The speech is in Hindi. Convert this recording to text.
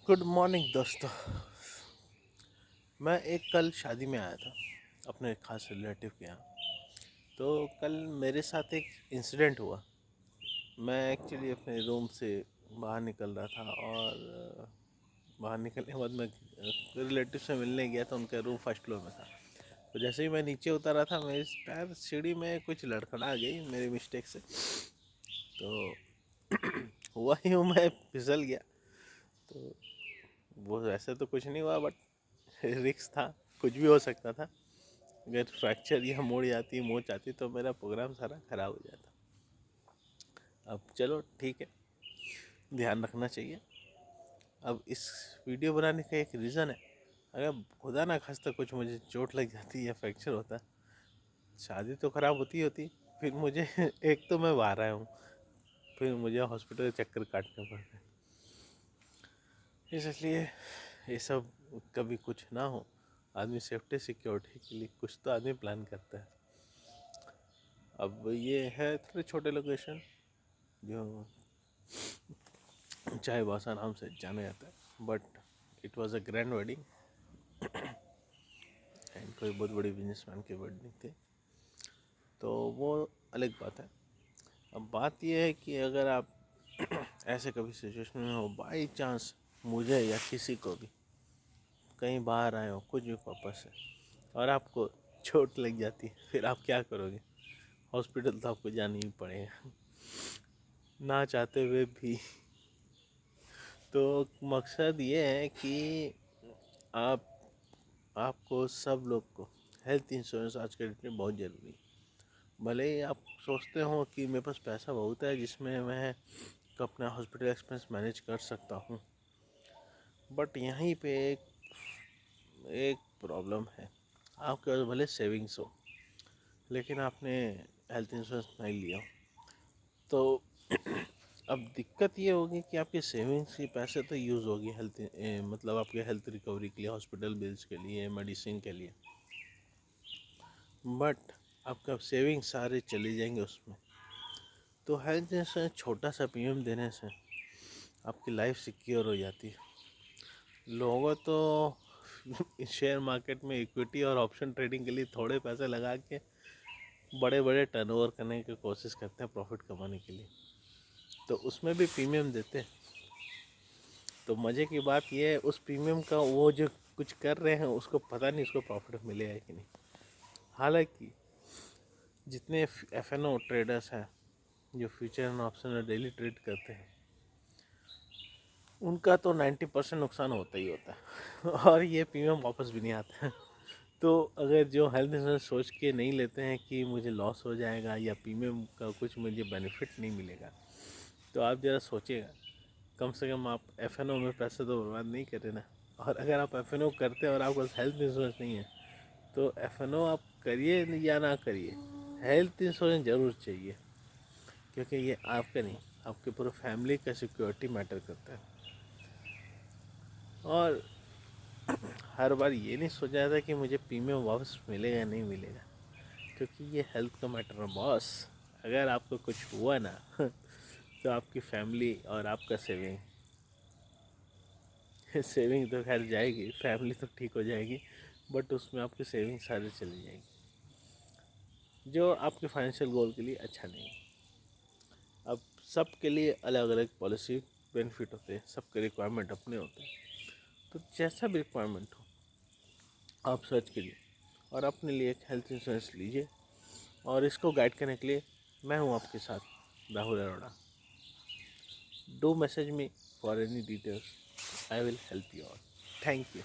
गुड मॉर्निंग दोस्तों। मैं एक कल शादी में आया था अपने खास रिलेटिव के यहाँ। तो कल मेरे साथ एक इंसिडेंट हुआ। मैं एक्चुअली अपने रूम से बाहर निकल रहा था और बाहर निकलने के बाद मैं रिलेटिव से मिलने गया था। उनका रूम फर्स्ट फ्लोर में था। तो जैसे ही मैं नीचे उतरा था, मेरे पैर सीढ़ी में कुछ लड़खड़ा गई मेरी मिस्टेक से। तो हुआ ही हूँ, मैं फिसल गया। तो वो वैसे तो कुछ नहीं हुआ, बट रिक्स था, कुछ भी हो सकता था। अगर फ्रैक्चर या मोड़ जाती मोच आती तो मेरा प्रोग्राम सारा खराब हो जाता। अब चलो ठीक है, ध्यान रखना चाहिए। अब इस वीडियो बनाने का एक रीज़न है, अगर खुदा ना खास्ता कुछ मुझे चोट लग जाती या फ्रैक्चर होता, शादी तो ख़राब होती फिर मुझे एक तो मैं बाहर आया हूँ, फिर मुझे हॉस्पिटल के चक्कर काटने पड़ते। इसलिए ये सब कभी कुछ ना हो, आदमी सेफ्टी सिक्योरिटी के लिए कुछ तो आदमी प्लान करता है। अब ये है थोड़े छोटे लोकेशन जो चाय बासा नाम से जाना जाता है, but it was a grand wedding and कोई बहुत बड़ी बिजनेसमैन की वेडिंग थी। तो वो अलग बात है। अब बात यह है कि अगर आप ऐसे कभी सिचुएशन में हो, बाई चांस मुझे या किसी को भी कहीं बाहर आए हो कुछ भी पर्पस से, और आपको चोट लग जाती है, फिर आप क्या करोगे? हॉस्पिटल तो आपको जाना ही पड़ेगा ना चाहते हुए भी। तो मकसद ये है कि आप आपको सब लोग को हेल्थ इंश्योरेंस आज के डेट में बहुत ज़रूरी है। भले ही आप सोचते हो कि मेरे पास पैसा बहुत है जिसमें मैं अपना हॉस्पिटल एक्सपेंस मैनेज कर सकता हूँ, बट यहीं पे एक प्रॉब्लम है। आपके पास भले सेविंग्स हो, लेकिन आपने हेल्थ इंश्योरेंस नहीं लिया, तो अब दिक्कत ये होगी कि आपके सेविंग्स के पैसे तो यूज़ होगी मतलब आपके हेल्थ रिकवरी के लिए, हॉस्पिटल बिल्स के लिए, मेडिसिन के लिए, बट आपका सेविंग सारे चले जाएंगे उसमें। तो हेल्थ इंश्योरेंस छोटा सा प्रीमियम देने से आपकी लाइफ सिक्योर हो जाती है। लोगों तो शेयर मार्केट में इक्विटी और ऑप्शन ट्रेडिंग के लिए थोड़े पैसे लगा के बड़े बड़े टर्नओवर करने की कोशिश करते हैं प्रॉफिट कमाने के लिए, तो उसमें भी प्रीमियम देते हैं। तो मज़े की बात यह है, उस प्रीमियम का वो जो कुछ कर रहे हैं उसको पता नहीं उसको प्रॉफिट मिलेगा कि नहीं। हालांकि जितने एफ.एन.ओ ट्रेडर्स हैं जो फ्यूचर एंड ऑप्शन और डेली ट्रेड करते हैं, उनका तो 90% नुकसान होता ही होता है और ये प्रीमियम वापस भी नहीं आता है। तो अगर जो हेल्थ इंश्योरेंस सोच के नहीं लेते हैं कि मुझे लॉस हो जाएगा या प्रीमियम का कुछ मुझे बेनिफिट नहीं मिलेगा, तो आप ज़रा सोचिएगा। कम से कम आप एफ.एन.ओ में पैसे तो बर्बाद नहीं करें ना। और अगर आप एफ.एन.ओ करते हैं और आपके पास हेल्थ इंश्योरेंस नहीं है, तो एफ.एन.ओ आप करिए या ना करिए, हेल्थ इंश्योरेंस ज़रूर चाहिए, क्योंकि ये आपका नहीं, आपके पूरे फैमिली का सिक्योरिटी मैटर करता है। और हर बार ये नहीं सोचा जाता कि मुझे प्रीमियम वापस मिलेगा नहीं मिलेगा, क्योंकि ये हेल्थ का मैटर है बॉस। अगर आपको कुछ हुआ ना तो आपकी फैमिली और आपका सेविंग सेविंग तो खैर जाएगी, फैमिली तो ठीक हो जाएगी, बट उसमें आपकी सेविंग सारी चली जाएगी, जो आपके फाइनेंशियल गोल के लिए अच्छा नहीं है। अब सबके लिए अलग अलग पॉलिसी बेनिफिट होते हैं, सबके रिक्वायरमेंट अपने होते हैं। तो जैसा भी रिक्वायरमेंट हो आप सर्च करिए और अपने लिए एक हेल्थ इंश्योरेंस लीजिए। और इसको गाइड करने के लिए मैं हूँ आपके साथ, Rahul Arora. Do message me for any details, I will help you all. Thank you.